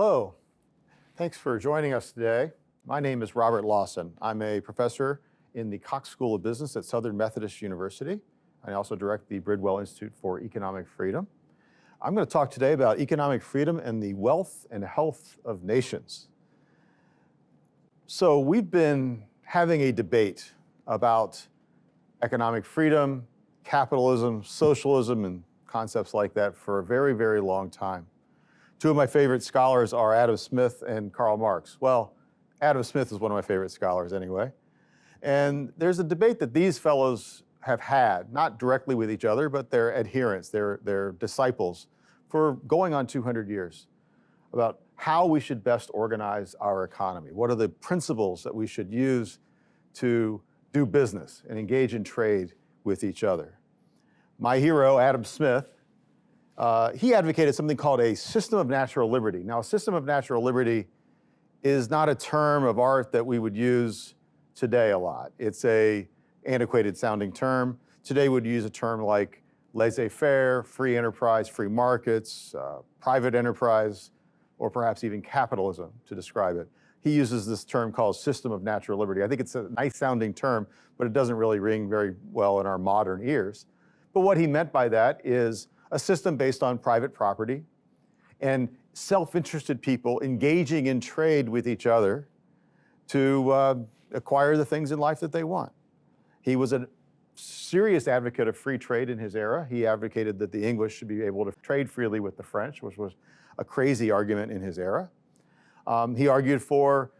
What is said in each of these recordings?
Hello, thanks for joining us today. My name is Robert Lawson. I'm a professor in the Cox School of Business at Southern Methodist University. I also direct the Bridwell Institute for Economic Freedom. I'm going to talk today about economic freedom and the wealth and health of nations. So we've been having a debate about economic freedom, capitalism, socialism, and concepts like that for a very, very long time. Two of my favorite scholars are Adam Smith and Karl Marx. Well, Adam Smith is one of my favorite scholars anyway. And there's a debate that these fellows have had, not directly with each other, but their adherents, their disciples, for going on 200 years, about how we should best organize our economy. What are the principles that we should use to do business and engage in trade with each other? My hero, Adam Smith, he advocated something called a system of natural liberty. Now, a system of natural liberty is not a term of art that we would use today a lot. It's a antiquated sounding term. Today we'd use a term like laissez-faire, free enterprise, free markets, private enterprise, or perhaps even capitalism to describe it. He uses this term called system of natural liberty. I think it's a nice sounding term, but it doesn't really ring very well in our modern ears. But what he meant by that is a system based on private property and self-interested people engaging in trade with each other to acquire the things in life that they want. He was a serious advocate of free trade in his era. He advocated that the English should be able to trade freely with the French, which was a crazy argument in his era. He argued for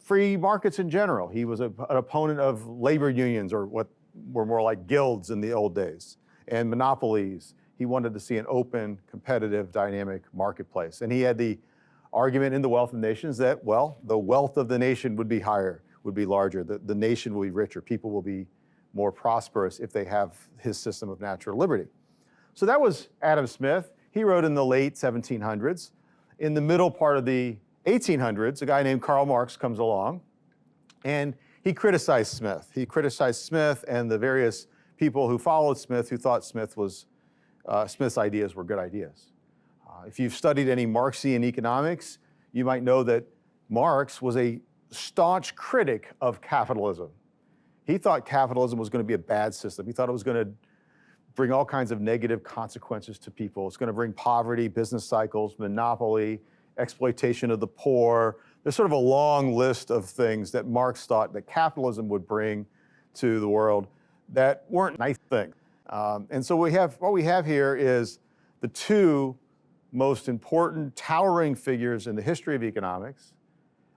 free markets in general. He was an opponent of labor unions, or what were more like guilds in the old days, and monopolies. He wanted to see an open, competitive, dynamic marketplace. And he had the argument in The Wealth of Nations that, well, the wealth of the nation would be higher, would be larger. The nation will be richer. People will be more prosperous if they have his system of natural liberty. So that was Adam Smith. He wrote in the late 1700s. In the middle part of the 1800s, a guy named Karl Marx comes along, and he criticized Smith. He criticized Smith and the various people who followed Smith, who thought Smith's ideas were good ideas. If you've studied any Marxian economics, you might know that Marx was a staunch critic of capitalism. He thought capitalism was going to be a bad system. He thought it was going to bring all kinds of negative consequences to people. It's going to bring poverty, business cycles, monopoly, exploitation of the poor. There's sort of a long list of things that Marx thought that capitalism would bring to the world that weren't nice things. And so what we have here is the two most important, towering figures in the history of economics.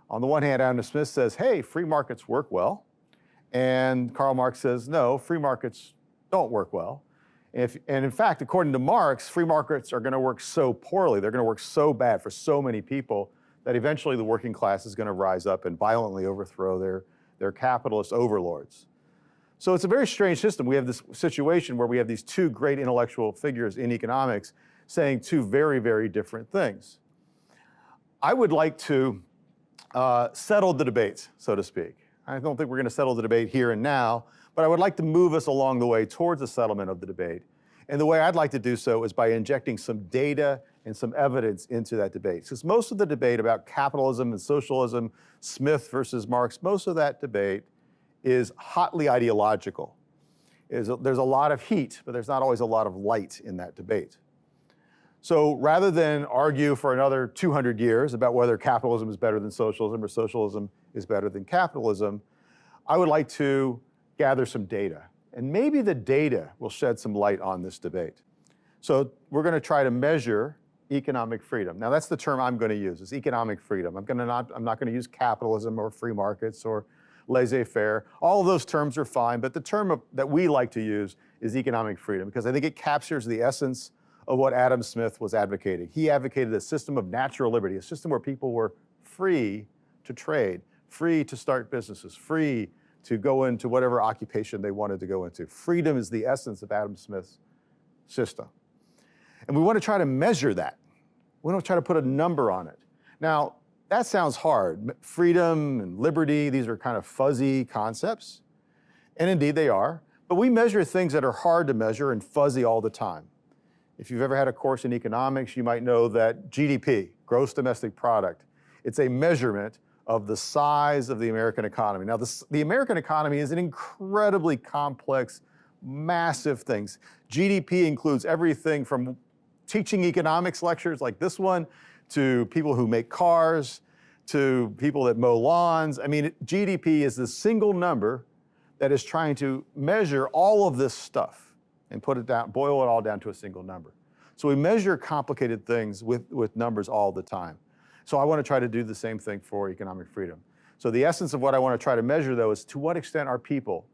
On the one hand, Adam Smith says, hey, free markets work well. And Karl Marx says, no, free markets don't work well. And in fact, according to Marx, free markets are going to work so poorly, they're going to work so bad for so many people that eventually the working class is going to rise up and violently overthrow their capitalist overlords. So it's a very strange system. We have this situation where we have these two great intellectual figures in economics saying two very, very different things. I would like to settle the debate, so to speak. I don't think we're going to settle the debate here and now, but I would like to move us along the way towards the settlement of the debate. And the way I'd like to do so is by injecting some data and some evidence into that debate. Because most of the debate about capitalism and socialism, Smith versus Marx, most of that debate is hotly ideological. There's a lot of heat, but there's not always a lot of light in that debate. So rather than argue for another 200 years about whether capitalism is better than socialism or socialism is better than capitalism, I would like to gather some data. And maybe the data will shed some light on this debate. So we're going to try to measure economic freedom. Now that's the term I'm going to use, is economic freedom. I'm not going to use capitalism or free markets or laissez-faire. All of those terms are fine, but the term that we like to use is economic freedom because I think it captures the essence of what Adam Smith was advocating. He advocated a system of natural liberty, a system where people were free to trade, free to start businesses, free to go into whatever occupation they wanted to go into. Freedom is the essence of Adam Smith's system. And we want to try to measure that. We want to try to put a number on it. Now, that sounds hard. Freedom and liberty, these are kind of fuzzy concepts. And indeed they are. But we measure things that are hard to measure and fuzzy all the time. If you've ever had a course in economics, you might know that GDP, gross domestic product, it's a measurement of the size of the American economy. Now, the American economy is an incredibly complex, massive thing. GDP includes everything from teaching economics lectures like this one, to people who make cars, to people that mow lawns. I mean, GDP is the single number that is trying to measure all of this stuff and put it down, boil it all down to a single number. So we measure complicated things with numbers all the time. So I want to try to do the same thing for economic freedom. So the essence of what I want to try to measure, though, is to what extent are people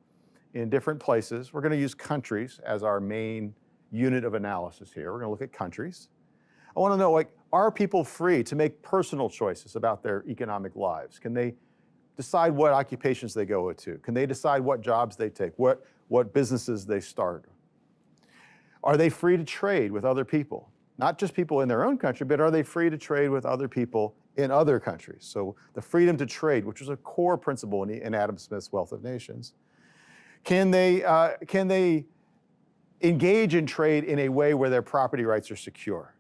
in different places. We're going to use countries as our main unit of analysis here. We're going to look at countries. I want to know, like, are people free to make personal choices about their economic lives? Can they decide what occupations they go to? Can they decide what jobs they take, what businesses they start? Are they free to trade with other people? Not just people in their own country, but are they free to trade with other people in other countries? So the freedom to trade, which was a core principle in Adam Smith's Wealth of Nations. Can they engage in trade in a way where their property rights are secure?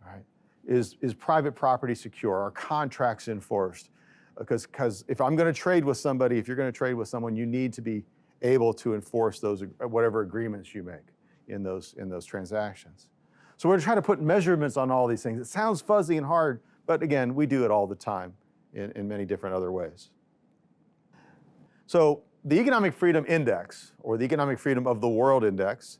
Right? Is private property secure? Are contracts enforced? Because if I'm going to trade with somebody, if you're going to trade with someone, you need to be able to enforce those whatever agreements you make in those transactions. So we're trying to put measurements on all these things. It sounds fuzzy and hard, but again, we do it all the time in many different other ways. So the Economic Freedom Index, or the Economic Freedom of the World Index,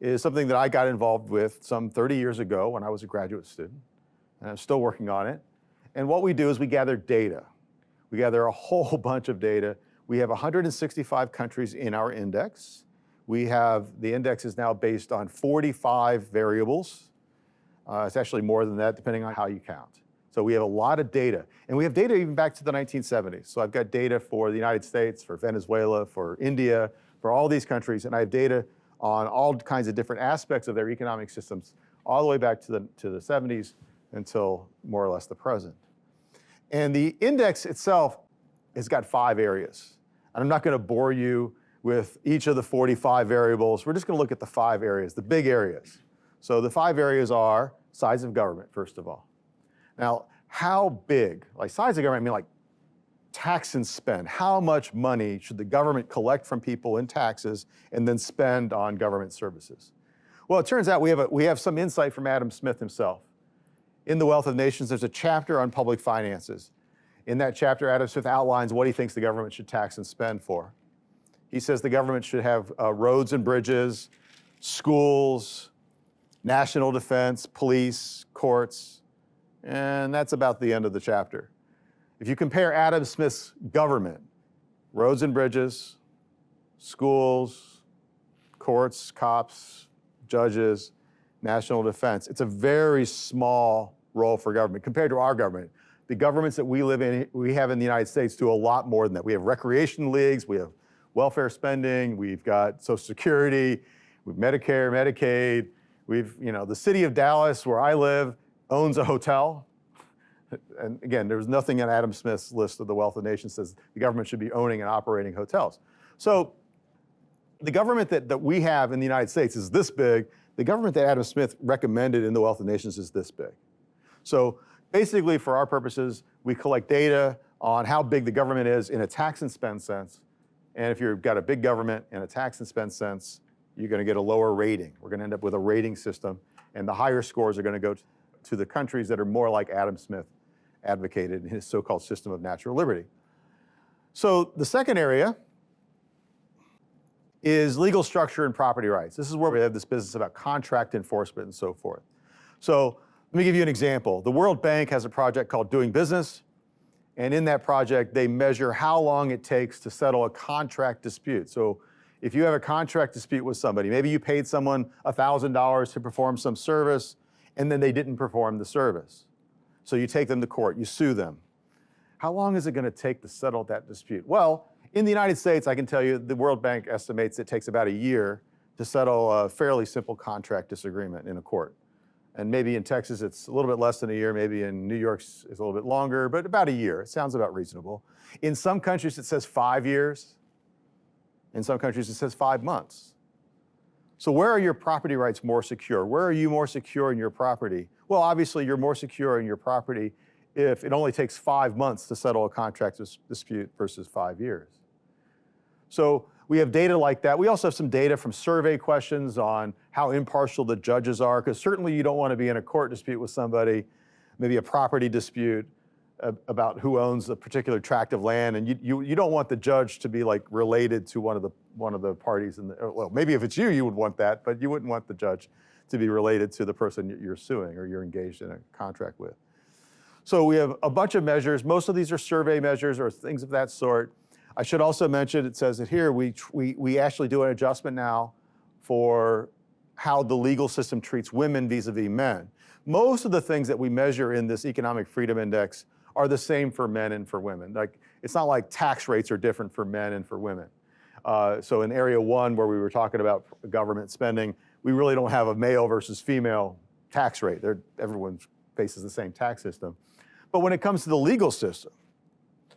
is something that I got involved with some 30 years ago when I was a graduate student, and I'm still working on it. And what we do is we gather data. We gather a whole bunch of data. We have 165 countries in our index. The index is now based on 45 variables. It's actually more than that, depending on how you count. So we have a lot of data. And we have data even back to the 1970s. So I've got data for the United States, for Venezuela, for India, for all these countries. And I have data on all kinds of different aspects of their economic systems, all the way back to the 70s until more or less the present. And the index itself has got 5 areas. And I'm not going to bore you with each of the 45 variables. We're just going to look at the 5 areas, the big areas. So the 5 areas are size of government, first of all. Now, how big? Like size of government, I mean like tax and spend. How much money should the government collect from people in taxes and then spend on government services? Well, it turns out we have some insight from Adam Smith himself. In The Wealth of Nations, there's a chapter on public finances. In that chapter, Adam Smith outlines what he thinks the government should tax and spend for. He says the government should have roads and bridges, schools, national defense, police, courts, and that's about the end of the chapter. If you compare Adam Smith's government, roads and bridges, schools, courts, cops, judges, national defense, it's a very small role for government compared to our government. The governments that we have in the United States do a lot more than that. We have recreation leagues, we have welfare spending, we've got Social Security, we've Medicare, Medicaid, the city of Dallas, where I live, owns a hotel. And again, there's nothing in Adam Smith's list of the Wealth of Nations says the government should be owning and operating hotels. So the government that we have in the United States is this big. The government that Adam Smith recommended in the Wealth of Nations is this big. So basically, for our purposes, we collect data on how big the government is in a tax and spend sense. And if you've got a big government in a tax and spend sense, you're going to get a lower rating. We're going to end up with a rating system, and the higher scores are going to go to the countries that are more like Adam Smith advocated in his so-called system of natural liberty. So the second area is legal structure and property rights. This is where we have this business about contract enforcement and so forth. So let me give you an example. The World Bank has a project called Doing Business. And in that project, they measure how long it takes to settle a contract dispute. So if you have a contract dispute with somebody, maybe you paid someone $1,000 to perform some service, and then they didn't perform the service. So you take them to court, you sue them. How long is it going to take to settle that dispute? Well, in the United States, I can tell you the World Bank estimates it takes about a year to settle a fairly simple contract disagreement in a court. And maybe in Texas, it's a little bit less than a year. Maybe in New York, it's a little bit longer, but about a year. It sounds about reasonable. In some countries, it says 5 years. In some countries, it says 5 months. So where are your property rights more secure? Where are you more secure in your property? Well, obviously you're more secure in your property if it only takes 5 months to settle a contract dispute versus 5 years. So we have data like that. We also have some data from survey questions on how impartial the judges are, because certainly you don't want to be in a court dispute with somebody, maybe a property dispute about who owns a particular tract of land, and you don't want the judge to be like related to one of the parties well, maybe if it's you would want that, but you wouldn't want the judge to be related to the person you're suing or you're engaged in a contract with. So we have a bunch of measures. Most of these are survey measures or things of that sort. I should also mention, it says it here, we actually do an adjustment now for how the legal system treats women vis-a-vis men. Most of the things that we measure in this economic freedom index are the same for men and for women. Like, it's not like tax rates are different for men and for women. So in area 1, where we were talking about government spending, we really don't have a male versus female tax rate. Everyone faces the same tax system. But when it comes to the legal system,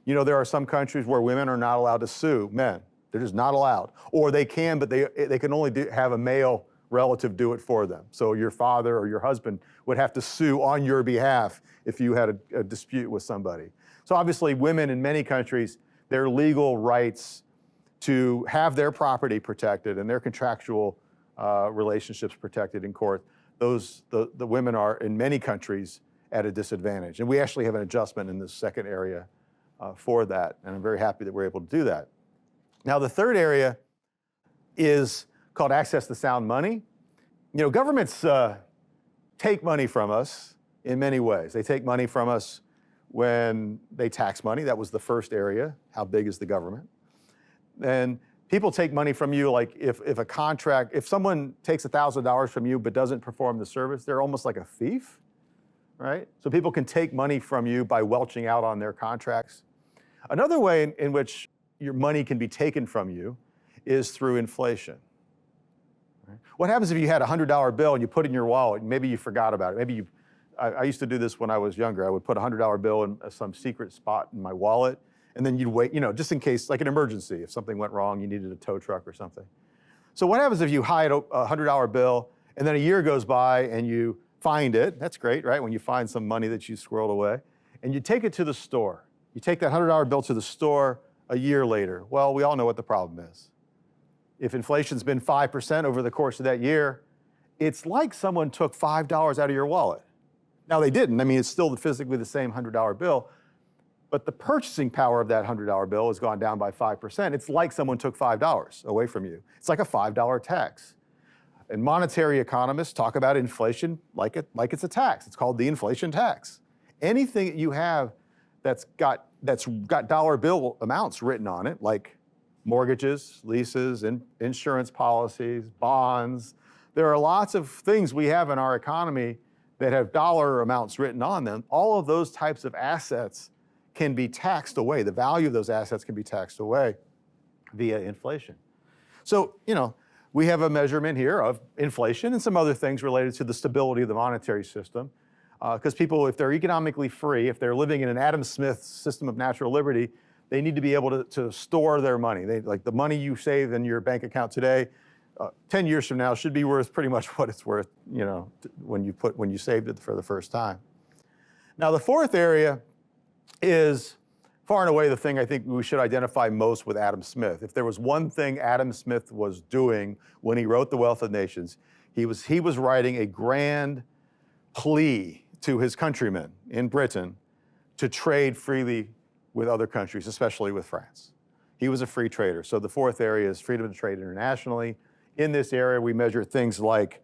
you know, there are some countries where women are not allowed to sue men. They're just not allowed. Or they can, but they can only have a male relative do it for them. So your father or your husband would have to sue on your behalf if you had a dispute with somebody. So obviously women in many countries, their legal rights to have their property protected and their contractual relationships protected in court, the women are in many countries at a disadvantage. And we actually have an adjustment in this second area for that, and I'm very happy that we're able to do that. Now the third area is called access to sound money. You know, governments take money from us in many ways. They take money from us when they tax money. That was the first area. How big is the government? And people take money from you, like if someone takes $1,000 from you but doesn't perform the service, they're almost like a thief, right? So people can take money from you by welching out on their contracts. Another way in which your money can be taken from you is through inflation. What happens if you had a $100 bill and you put it in your wallet, and maybe you forgot about it? Maybe I used to do this when I was younger. I would put a $100 bill in some secret spot in my wallet, and then you'd wait, you know, just in case, like an emergency, if something went wrong, you needed a tow truck or something. So what happens if you hide a $100 bill, and then a year goes by and you find it? That's great, right? When you find some money that you squirreled away, and you take it to the store. You take that $100 bill to the store a year later. Well, we all know what the problem is. If inflation's been 5% over the course of that year, it's like someone took $5 out of your wallet. Now they didn't. I mean, it's still physically the same $100 bill, but the purchasing power of that $100 bill has gone down by 5%. It's like someone took $5 away from you. It's like a $5 tax. And monetary economists talk about inflation like it's a tax. It's called the inflation tax. Anything that you have that's got dollar bill amounts written on it, like mortgages, leases, insurance policies, bonds. There are lots of things we have in our economy that have dollar amounts written on them. All of those types of assets can be taxed away. The value of those assets can be taxed away via inflation. So, you know, we have a measurement here of inflation and some other things related to the stability of the monetary system. Because people, if they're economically free, if they're living in an Adam Smith system of natural liberty, they need to be able to store their money. Like the money you save in your bank account today, 10 years from now should be worth pretty much what it's worth, you know, when you saved it for the first time. Now the fourth area is far and away the thing I think we should identify most with Adam Smith. If there was one thing Adam Smith was doing when he wrote The Wealth of Nations, he was writing a grand plea to his countrymen in Britain to trade freely with other countries, especially with France. He was a free trader. So the fourth area is freedom to trade internationally. In this area, we measure things like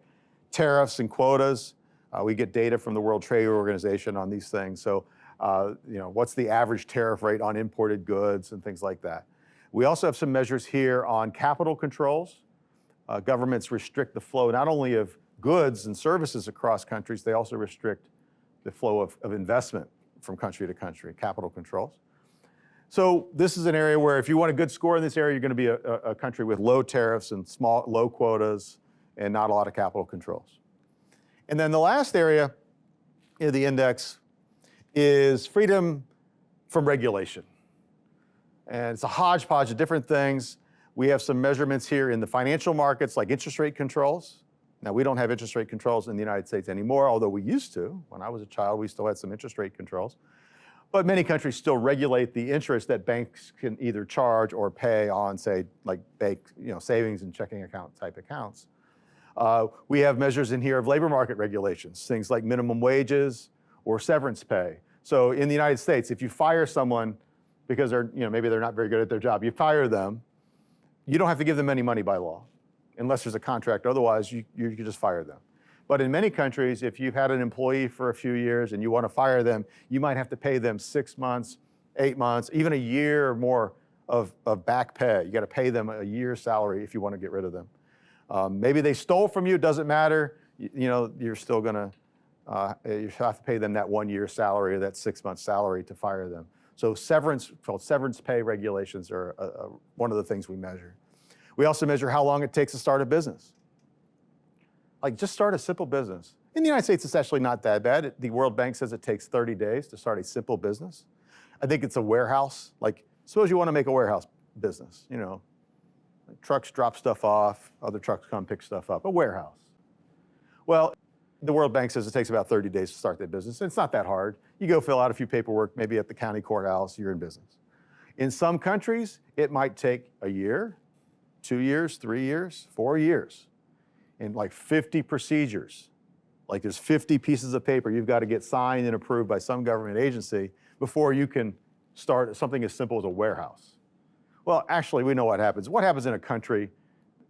tariffs and quotas. We get data from the World Trade Organization on these things. So, you know, what's the average tariff rate on imported goods and things like that. We also have some measures here on capital controls. Governments restrict the flow not only of goods and services across countries, they also restrict the flow of investment from country to country, capital controls. So this is an area where if you want a good score in this area, you're going to be a country with low tariffs and low quotas and not a lot of capital controls. And then the last area in the index is freedom from regulation. And it's a hodgepodge of different things. We have some measurements here in the financial markets like interest rate controls. Now, we don't have interest rate controls in the United States anymore, although we used to. When I was a child, we still had some interest rate controls. But many countries still regulate the interest that banks can either charge or pay on, say, like savings and checking account type accounts. We have measures in here of labor market regulations, things like minimum wages or severance pay. So in the United States, if you fire someone because maybe they're not very good at their job, you fire them, you don't have to give them any money by law, unless there's a contract. Otherwise, you can just fire them. But in many countries, if you've had an employee for a few years and you want to fire them, you might have to pay them 6 months, 8 months, even a year or more of back pay. You got to pay them a year's salary if you want to get rid of them. Maybe they stole from you, doesn't matter. You're still gonna, you have to pay them that 1 year salary or that 6 month salary to fire them. So severance pay regulations are one of the things we measure. We also measure how long it takes to start a business. Like, just start a simple business. In the United States, it's actually not that bad. The World Bank says it takes 30 days to start a simple business. I think it's a warehouse. Like, suppose you want to make a warehouse business, like trucks drop stuff off, other trucks come pick stuff up, a warehouse. Well, the World Bank says it takes about 30 days to start that business. It's not that hard. You go fill out a few paperwork, maybe at the county courthouse, you're in business. In some countries, it might take a year, 2 years, 3 years, 4 years, and like 50 procedures. Like, there's 50 pieces of paper you've got to get signed and approved by some government agency before you can start something as simple as a warehouse. Well, actually, we know what happens. What happens in a country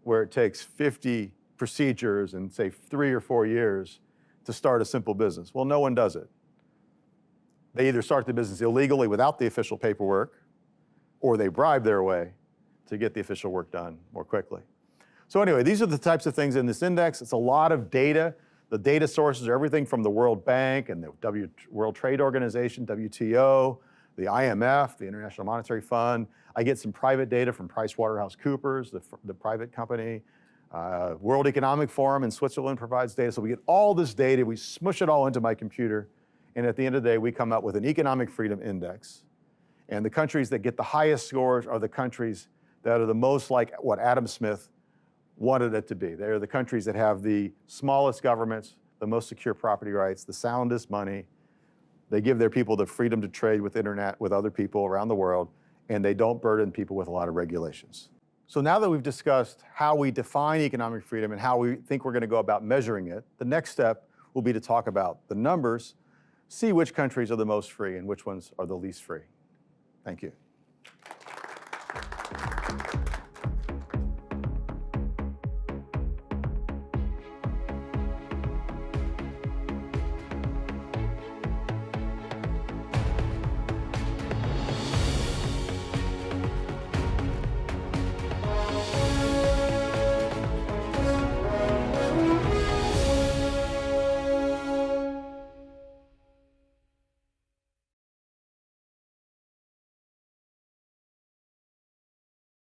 where it takes 50 procedures and, say, 3 or 4 years to start a simple business? Well, no one does it. They either start the business illegally without the official paperwork, or they bribe their way to get the official work done more quickly. So anyway, these are the types of things in this index. It's a lot of data. The data sources are everything from the World Bank and the World Trade Organization, WTO, the IMF, the International Monetary Fund. I get some private data from PricewaterhouseCoopers, the private company. World Economic Forum in Switzerland provides data. So we get all this data, we smush it all into my computer, and at the end of the day, we come up with an economic freedom index. And the countries that get the highest scores are the countries that are the most like what Adam Smith wanted it to be. They're the countries that have the smallest governments, the most secure property rights, the soundest money. They give their people the freedom to trade with internet with other people around the world, and they don't burden people with a lot of regulations. So now that we've discussed how we define economic freedom and how we think we're going to go about measuring it, the next step will be to talk about the numbers, see which countries are the most free and which ones are the least free. Thank you.